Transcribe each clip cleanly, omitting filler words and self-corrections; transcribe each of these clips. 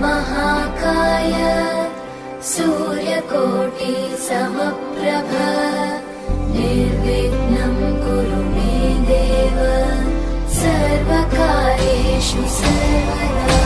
महाकाय सूर्यकोटि समप्रभ निर्विघ्नं कुरु मे देव सर्वकार्येषु सर्वदा।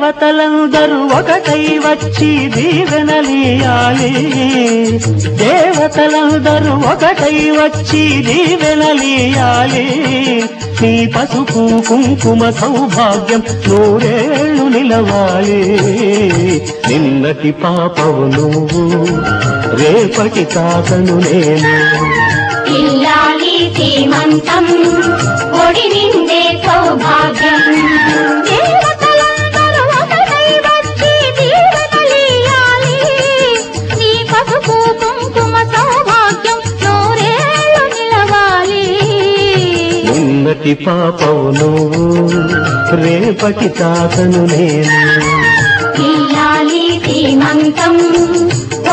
దేవతలందరూ ఒకటై వచ్చి దీవెనలియాలి, దేవతలందరూ ఒకటై వచ్చి దీవెనలియాలి. నీ పసుపు కుంకుమ సౌభాగ్యం నూరేళ్లు నిలవాలి. నిన్నటి పాపవు నువ్వు, రేపటి తాతను నేను. ఇల్లాలి శ్రీమంతం ఒడి నిండే సౌభాగ్యం. దేవతలందరూ ఒకటై వచ్చి దీవెనలియాలి. నీ పసుపు కుంకుమ సౌభాగ్యం నూరేళ్లు నిలవాలి. నిన్నటి పాపవు నువ్వు, రేపటి తాతను నేను. ఇల్లాలి శ్రీమంతం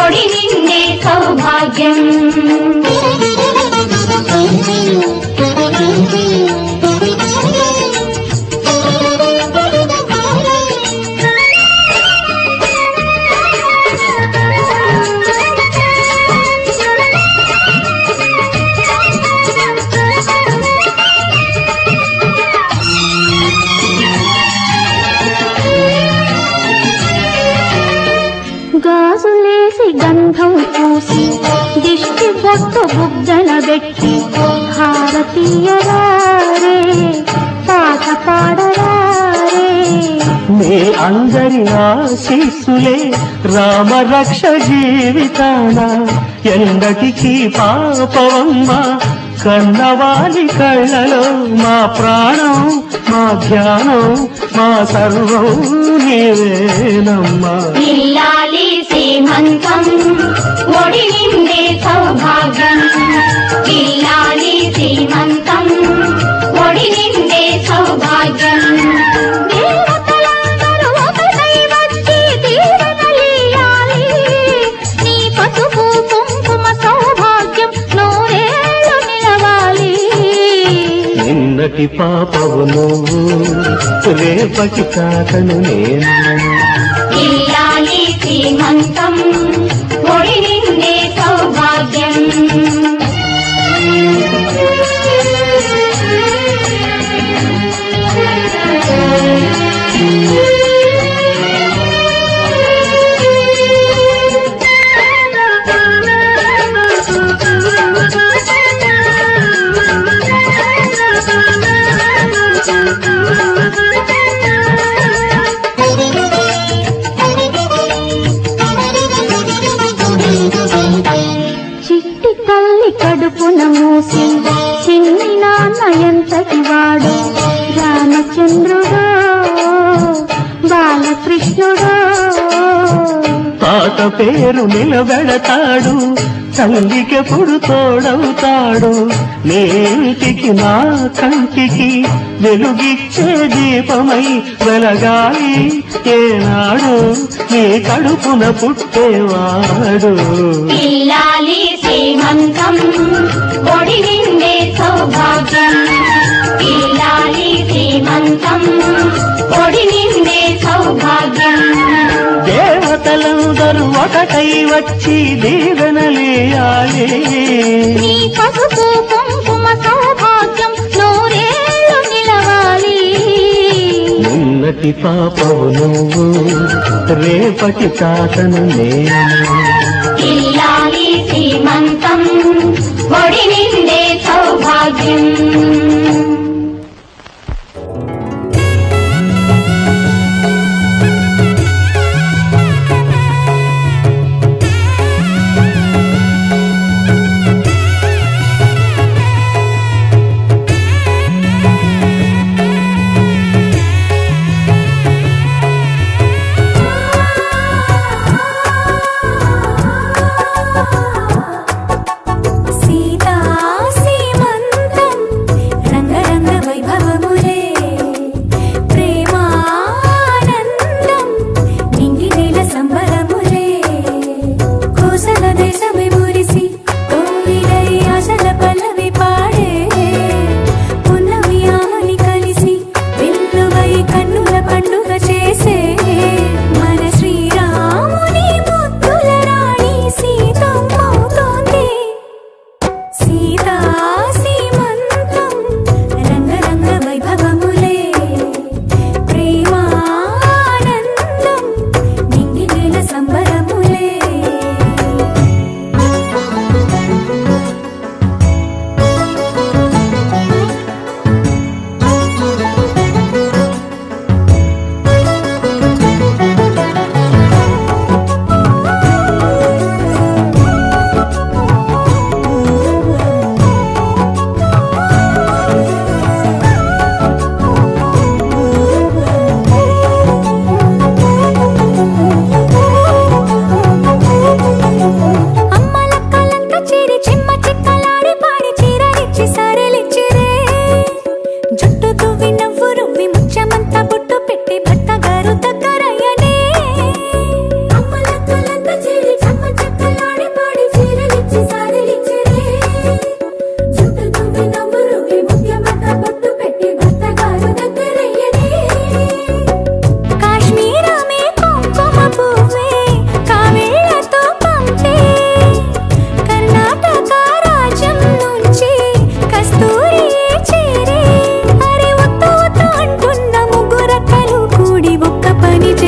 ఒడి నిండే సౌభాగ్యం. గాజులేసి గంధం పూసి దిష్టి బొట్టు బుగ్గన పెట్టి భారతీయరారే పాట పాడరారే. మీ అందరి ఆశీస్సులే రామరక్ష జీవితాన ఎందటికి పాపవమ్మ. కన్నవాలి కళ్ళలో మా ప్రాణం, మా ధ్యానం, మా సర్వం నీవేనమ్మా. ఇల్లాలి శ్రీమంతం ఒడి నిండే సౌభాగ్యం. ఇల్లాలి శ్రీమంతం ఒడి నిండే సౌభాగ్యం. దేవతలందరూ ఒకటై వచ్చి దీవెనలియాలి. నీ పసుపు కుంకుమ సౌభాగ్యం నూరేళ్లు నిలవాలి. నిన్నటి పాపవు నువ్వు, రేపటి తాతను నేను. ఇల్లాలి శ్రీమంతం ఒడి నిండే సౌభాగ్యం. చిట్టి తల్లి కడుపున మూసి చిన్ని నాన్న ఎంతటి వాడు. రామచంద్రుడో బాలకృష్ణుడో. తాత పేరు నిలబెడతాడు, తల్లికెప్పుడు తోడవుతాడు. నేటికి నా కంటికి వెలుగిచ్చే దీపమై వెలగాలి ఏనాడు నీ కడుపున పుట్టేవాడు. ఇల్లాలి శ్రీమంతం ఒడి నిండే సౌభాగ్యం. ఇల్లాలి శ్రీమంతం ఒడి నిండే సౌభాగ్యం. దేవతలందరూ ఒకటై వచ్చి దీవెనలియాలి. నీ పసుపు కుంకుమ సౌభాగ్యం నూరేళ్లు నిలవాలి. నిన్నటి పాపవు నువ్వు, రేపటి తాతను నేను. ఇల్లాలి శ్రీమంతం ఒడి నిండే సౌభాగ్యం. సీతా సీమంతం రంగరంగ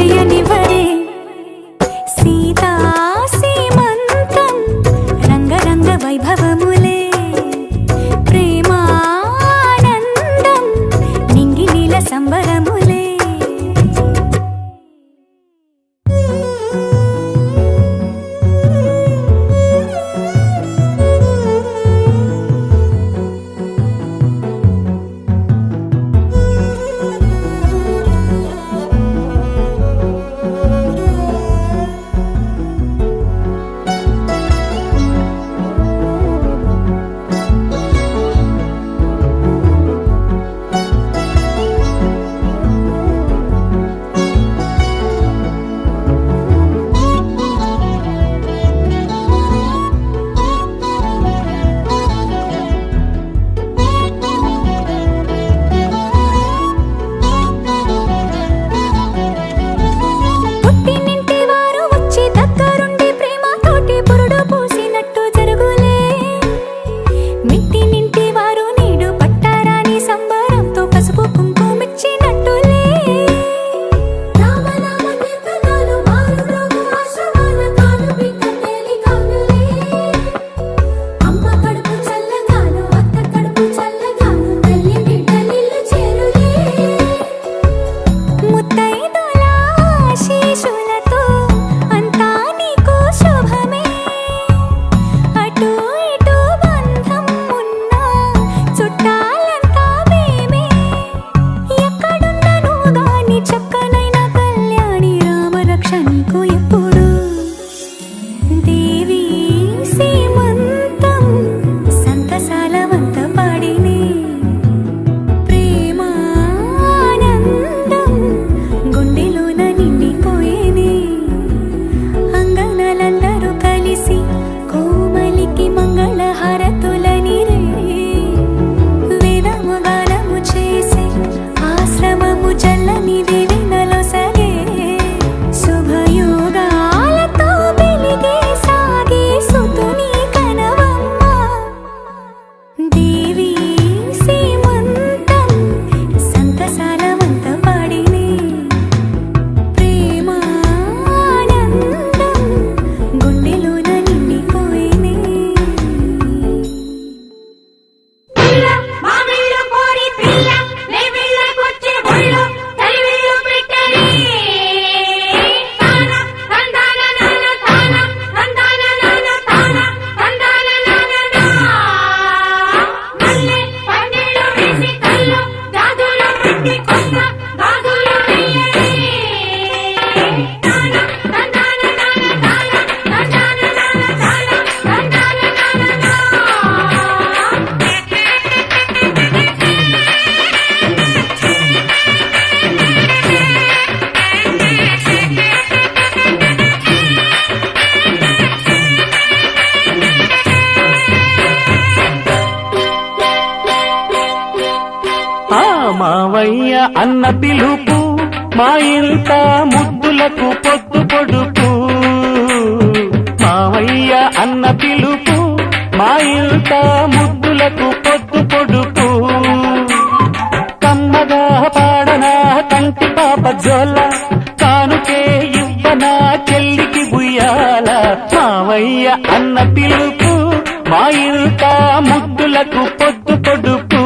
చేయనివరే సీతా సీమంతం రంగరంగ వైభవములే ప్రేమానందం నింగి నీల సంబరములే మావయ్య అన్న పిలుపు మా ఇంట ముద్దులకు పొద్దు పొడుపు మావయ్య అన్న పిలుపు మా ఇంట ముద్దులకు పొద్దు పొడుపు కమ్మగా పాడనా కంటి పాప జోల కానుకే ఇవ్వనా చెల్లికి బుయ్యాల మావయ్య అన్న పిలుపు మా ఇంట ముద్దులకు పొద్దు పొడుపు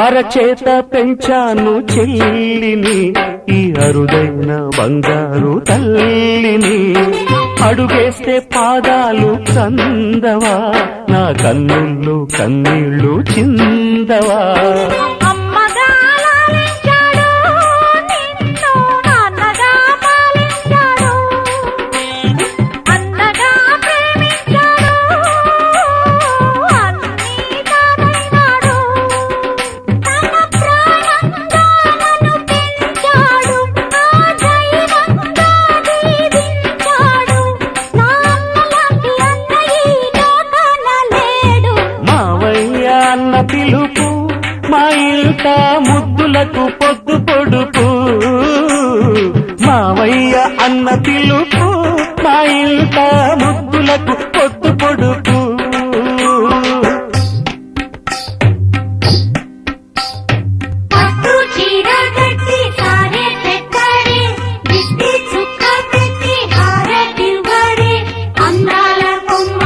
అరచేత పెంచాను చెల్లిని ఈ అరుదైన బంగారు తల్లిని అడుగేస్తే పాదాలు కందవా నా కన్నుల్లో కన్నీళ్ళు చిందవా ఇంట ముద్దులకు పొద్దు పొడుపు మావయ్య అన్న పిలుపు మా ఇంట ముద్దులకు పొద్దు పొడుపు పట్టు చీర కట్టి సారే పెట్టాడే దిష్టి చుక్క పెట్టి హారతివ్వడే అందాల కొమ్మ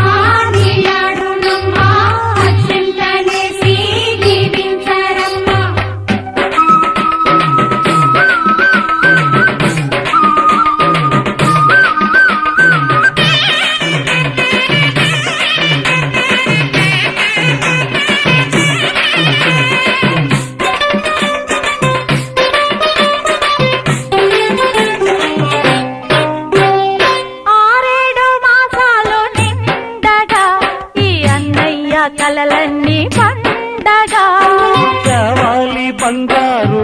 నీలాడునమ్మ అక్షంతనేసి దీవించరమ్మ ఆరేడు మాసాలు నిండగా ఈ అన్నయ్య కలలన్నీ పండగా కావాలి బంగారు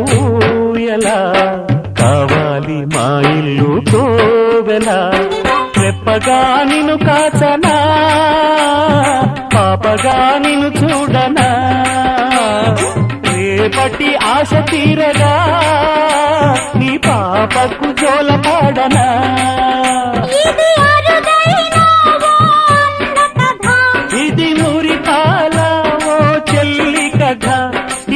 ఎలా కావాలి మా ఇల్లు కోవెల రెప్పగా నిన్ను కాచనా పాపగా నిన్ను చూడనా రేపటి ఆశ తీరగా నీ పాపకు జోలపాడనా ఇది అరుదైన ఓ అన్న కథ ఇది నూరి పాల ఓ చెల్లి కథ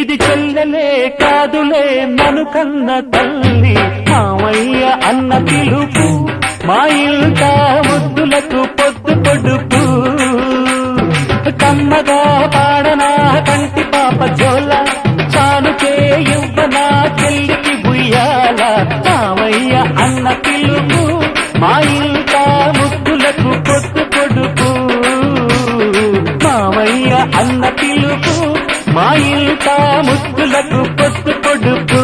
ఇది చెల్లెలే కాదులే నన్ను కన్న తల్లి మామయ్య అన్న పిలుపు మా ఇంట ముద్దులకు పొద్దు పొడుపు కమ్మగా పాడనా కంటి పాప జోల చాలుకే ఇవ్వనా చెల్లికి బుయ్యాల మామయ్య అన్న పిలుపు మా ఇంట ముద్దులకు పొద్దు పొడుపు మామయ్య అన్న పిలుపు మా ఇంట ముద్దులకు పొద్దు పొడుపు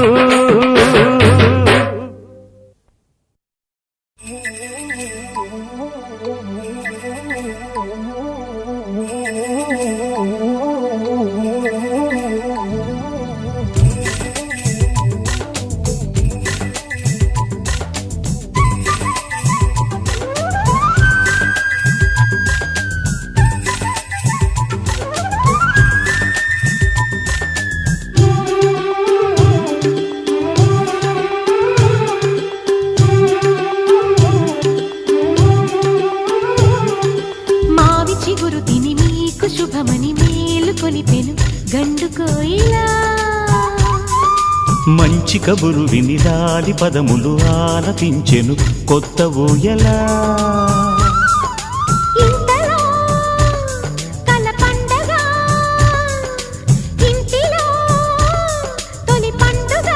మావి చిగురు తిని మీకు శుభమని మేలు కొలిపెను గండు కోయిలా మంచి కబురు విని రాలి పదములు ఆలపించెను కొత్త ఊయలా ఇంతలో కల పండగ ఇంటిలో తొలి పండుగ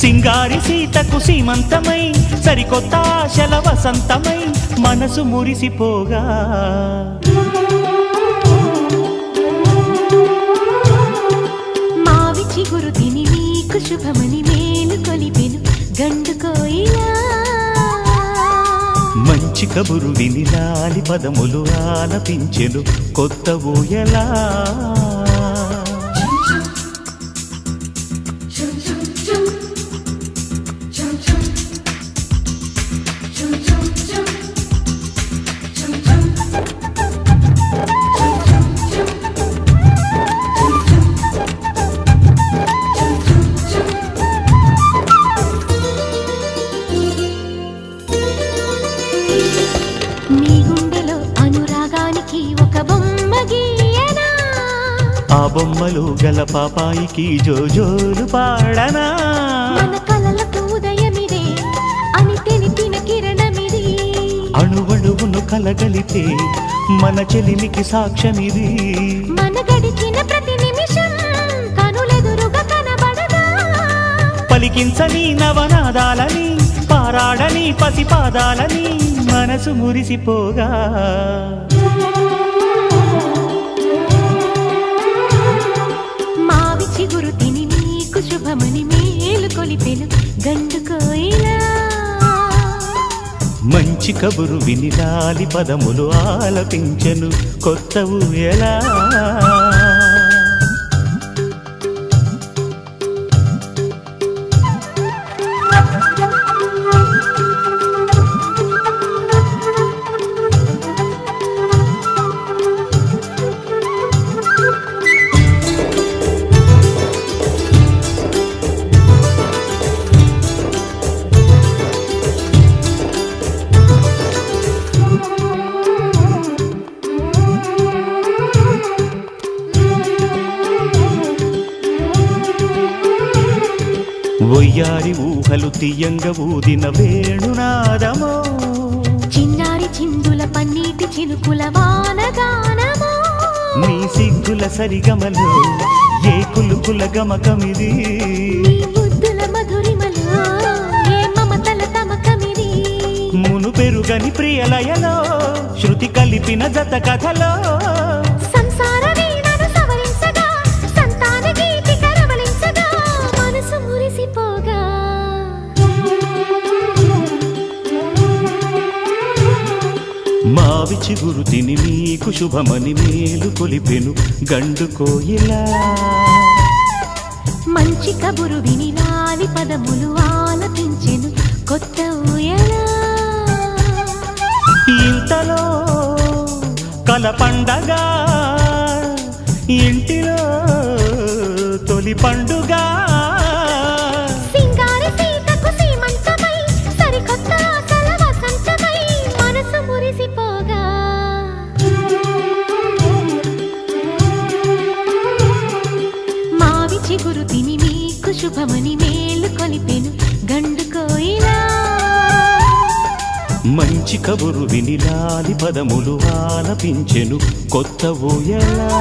సింగారి సీతకు సీమంతమై సరికొత్త ఆశల వసంతమై మనసు మురిసిపోగా మావి చిగురు తిని మీకు శుభమని మేలు కొలిపెను గండు కోయిలా మంచి కబురు విని రాలి పదములు ఆలపించెను కొత్త ఊయలా నీ గుండెలో అనురాగానికి ఒక బొమ్మ గీయనా ఆ బొమ్మలు గల పాపాయికి జోజోలు పాడనా మన కలలకు ఉదయమిదే అని తెలిపిన కిరణమిది అణువణువును కలగలితే మన చెలిమికి సాక్ష్యమిది మన గడిచిన ప్రతి నిమిషం కనులెదురుగా కనబడదా పలికించని నవనాదాలని పారాడని పసిపాదాలని మనసు మురిసిపోగా మావి చిగురు తిని నీకు శుభమని మేలు కొలిపెను గండు కోయిలా మంచి కబురు విని రాలి పదములు ఆలపించెను కొత్త ఊయలా ఒయ్యారి ఊహలు తీయంగ ఊదిన వేణునాదమో చిన్నారి చిందుల పన్నీటి చినుకుల వానగానమో నీ సిగ్గుల సరిగమలో ఏ కులుకుల గమకమిది నీ ముద్దుల మధురిమలో ఏ మమతల తమకమిది మును పెరుగని ప్రియలయలో శృతి కలిపిన జత కథలో సంసార వీణను సవరించగా సంతాన గీతి కరవలించగా మనసు మురిసిపోగా మావి చిగురు తిని నీకు శుభమని మేలు కొలిపెను గండు కోయిలా మంచి కబురు విని లాలి పదములు ఆలపించెను కొత్త ఊయలా ఇంతలో కల పండగ ఇంటిలో తొలి పండుగ సింగారి సీతకు సీమంతమై సరికొత్త ఆశల వసంతమై మనసు మురిసిపోగా మావి చిగురు తిని మీకు శుభమని మేలు కొలిపెను గండు కోయిలా మంచి కబురు విని లాలి పదములు ఆలపించెను కొత్త ఊయలా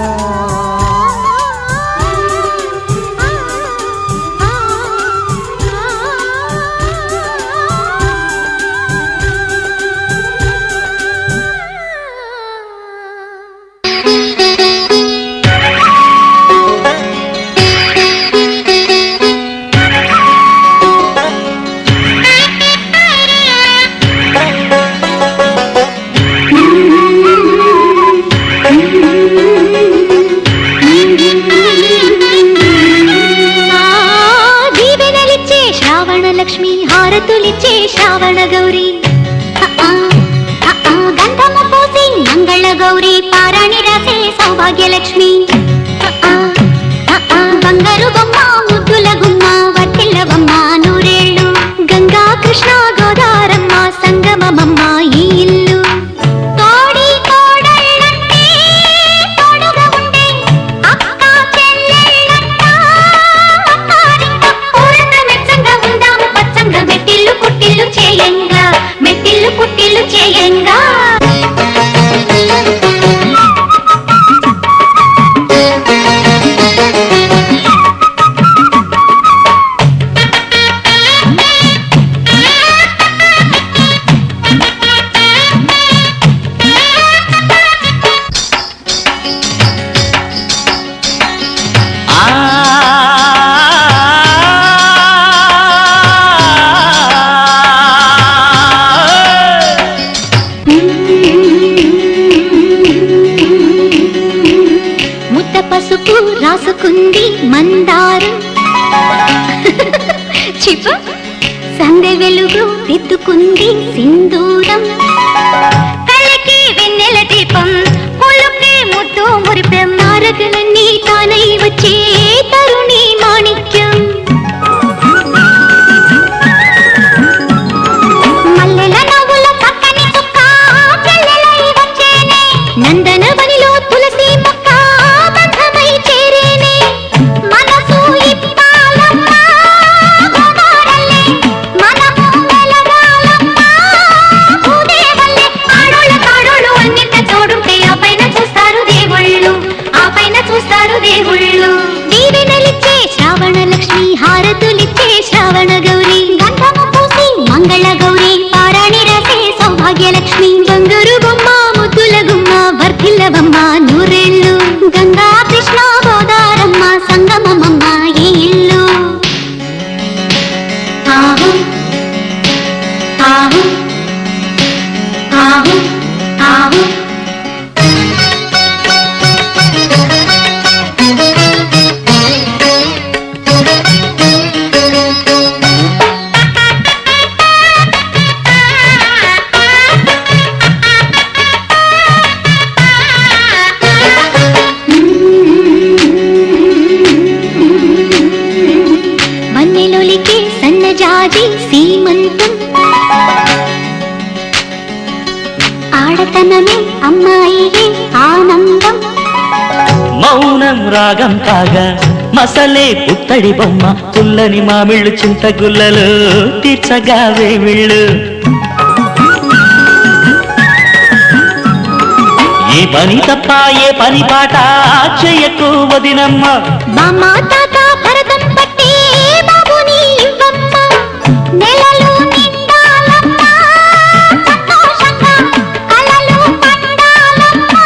దీవెనలిచ్చే శ్రావణ లక్ష్మి హారతులిచ్చే శ్రావణ గౌరీ గంధము పూసి మంగళ గౌరీ పారాణి రాసే సౌభాగ్యలక్ష్మి బంగారు బొమ్మ ముద్దుల గుమ్మ వర్తిల్ల బొమ్మ నూరేళ్ళు గంగా కృష్ణ గోదారమ్మ సంగమమ్మ ఈ ఇల్లు తోడి కోడళ్ళంటే తోడుగా ఉండే అక్క చెల్లెళ్ళంట అత్తారింట పూర్ణ మెచ్చంగా ఉందాము పచ్చంగా మెట్టిల్లు పుట్టిల్లు చేయంగా మెట్టిల్లు పుట్టిల్లు చేయంగా ముద్ద పసుపు రాసుకుంది మందారం చిప సందె వెలుగు దిద్దుకుంది సింధూరం కళ్ళకి వెన్నెల దీపం కొలుకే ముద్దు మురిపెం నారగలన్నీ తానై వచ్చే తరుణి మాణిక్యం మల్లెల నవ్వుల పక్కని చుక్క చెల్లెలై వచ్చేనే నందన వనిలో తులసి మొక్క బంధమై చేరేనే మనసు ఇప్పాలమ్మ గోదారల్లే మనము వెలగాలమ్మ భూదేవల్లే ఆడోళ్ళ కాడోళ్ళు అన్నింట తోడుంటే ఆ పైన చూస్తారు దేవుళ్ళు ఆ పైన చూస్తారు దేవుళ్ళు దీవెనలిచ్చే శ్రావణ లక్ష్మి హారతులిచ్చే శ్రావణ గౌరీ గంధము పూసి మంగళ గౌరీ పారాణి రాసే సౌభాగ్యలక్ష్మి బంగారు బొమ్మ ముద్దుల గుమ్మ వర్ధిల్ల బొమ్మ నూరేళ్ళు గంగా కృష్ణ గోదారమ్మ సంగమమ్మ ఈ ఇల్లు ఆహు ఆహు ఆహు ఆహు మన్నెలొలికే సన్నజాజి సీమంతం ఆడతనమే అమ్మాయియే ఆనందం మౌనం రాగం కాగా మసలే పుత్తడి బొమ్మ పుల్లని మామిళ్ళు చింతగుల్లలు తీర్చగా వేమిళ్ళు ఏ పని తప్ప ఏ పని పాట చెయ్యకు వదినమ్మ బామ్మ తాత భరతం పట్టి బాబుని ఇవ్వమ్మ నెలలు నిండాలమ్మ సంతోషంగా కలలు పండాలమ్మ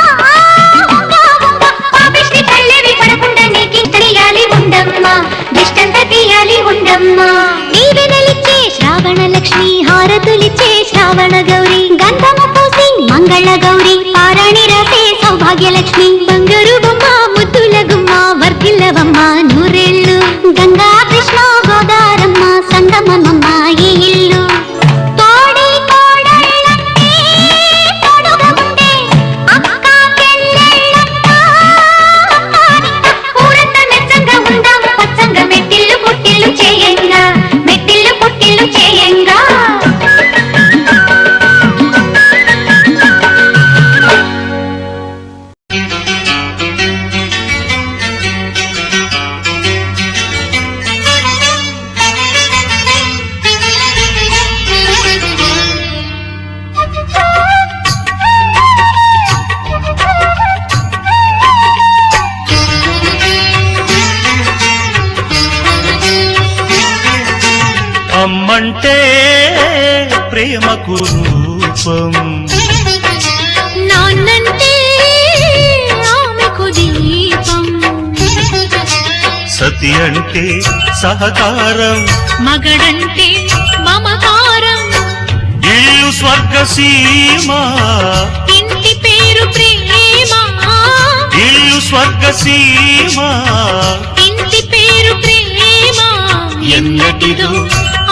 పాపిష్టి తల్లివి పడకుండా నీకి తీయాలి ఉండమ్మ దిష్టంతా తీయాలి ఉండమ్మ దీవెనలిచ్చే శ్రావణ లక్ష్మి హారతులిచ్చే శ్రావణ గౌరీ గంధము పూసి మంగళ గౌరీ పారాణి రాసే సౌభాగ్యలక్ష్మి బంగారు బొమ్మ ముద్దుల గుమ్మ వర్ధిల్లవమ్మ నూరేళ్ళు గంగా కృష్ణ గోదారమ్మ సంగమమ్మ ఈ ఇల్లు తోడి కోడళ్ళంటే తోడుగా ఉండే అక్క చెల్లెళ్ళంట ఊరంతా మెచ్చంగా ఉందాం పచ్చంగా మెట్టిల్లు పుట్టిల్లు చేయంగా మెట్టిల్లు పుట్టిల్లు చేయంగా అమ్మంటే ప్రేమకు రూపం నాన్నంటే ఆమెకు దీపం సతి అంటే సహకారం మగడంటే మమకారం ఇల్లు స్వర్గసీమ ఇంటి పేరు ప్రేమ ఇల్లు స్వర్గసీమ ఇంటి పేరు ప్రేమ ఎన్నటిదో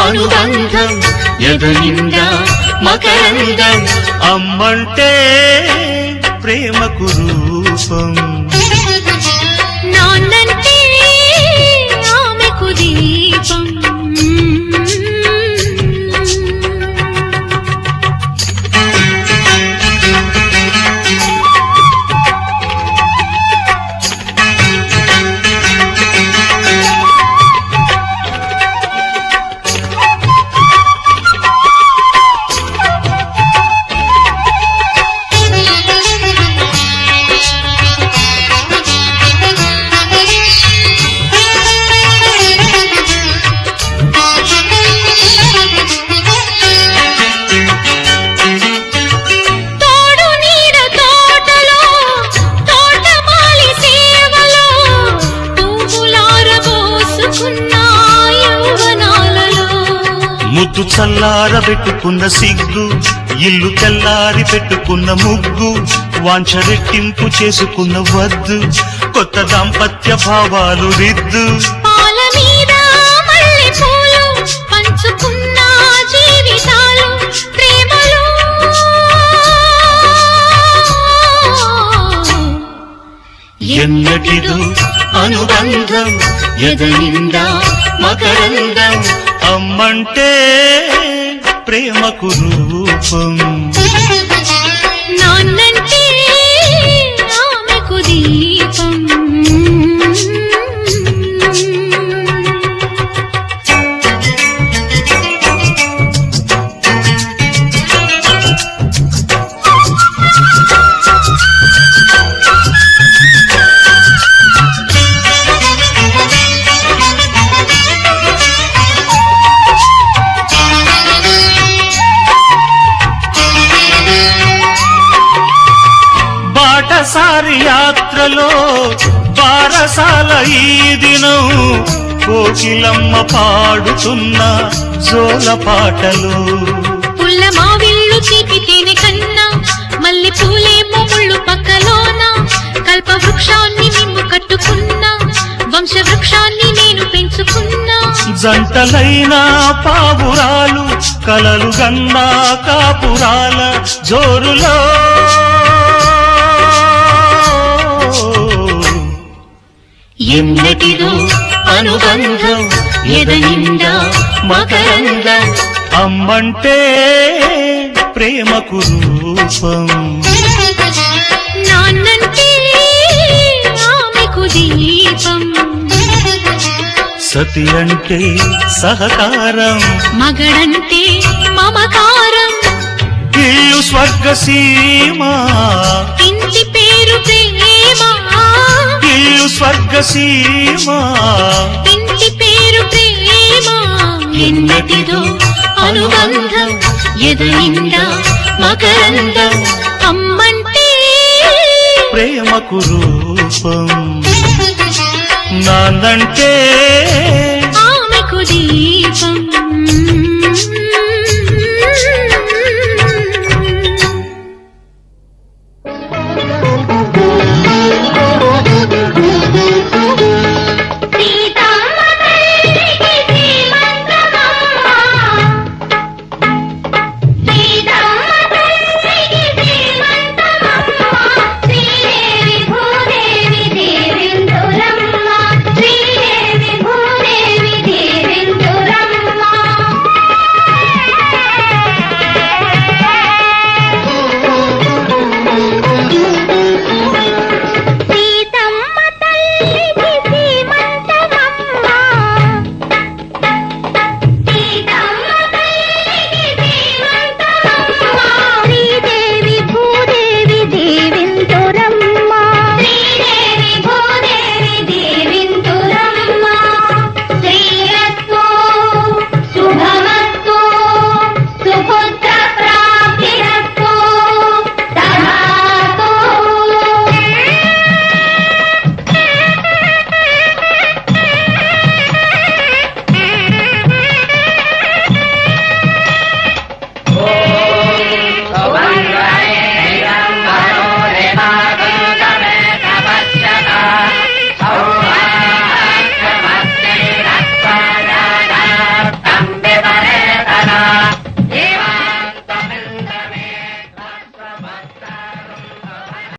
అనుబంధం ఎదనిందా మకరందం అమ్మంటే ప్రేమకు రూపం నాన్నంటే ఆమెకు దీపం ముద్దు చల్లారబెట్టుకున్న సిగ్గు ఇల్లు తెల్లారి పెట్టుకున్న ముగ్గు వాంఛ రెట్టింపు చేసుకున్న వద్దు కొత్త దాంపత్య భావాలు రిద్దు పాల మీద మల్లె పూలు పంచుకున్న జీవితాలు ప్రేమలు ఎన్నటిదో అనుబంధం ఎదనిందా మకరందం అమ్మంటే ప్రేమకు రూపం నాన్నంటే ఆమెకు దీపం బాటసారి యాత్రలో బారసాల ఈ దినం కోకిలమ్మ పాడుతున్న జోల పాటలు పుల్ల మావిల్లు చీపితేనే కన్నా మల్లె పూలేమో ముళ్ళు పక్కలోన కల్ప వృక్షాన్ని నిన్ను కట్టుకున్నా వంశ వృక్షాన్ని నేను పెంచుకున్నా జంటలైన పావురాలు కలలు గన్నా కాపురాల జోరులో ఎన్నటిదో అనుబంధం ఎదనిందా మకరందం అమ్మంటే ప్రేమకు రూపం నాన్నంటే ఆమెకు దీపం సతి అంటే సహకారం, మగడంటే మమకారం, ఇల్లు స్వర్గసీమ, ఇంటి పేరు ప్రేమ, ఇల్లు స్వర్గసీమ, ఇంటి పేరు ప్రేమ. ఎన్నటిదో అనుబంధం, ఎదనిండా మకరందం, అమ్మంటే ప్రేమకు రూపం, నాందంటే ఆమెకు దీపం.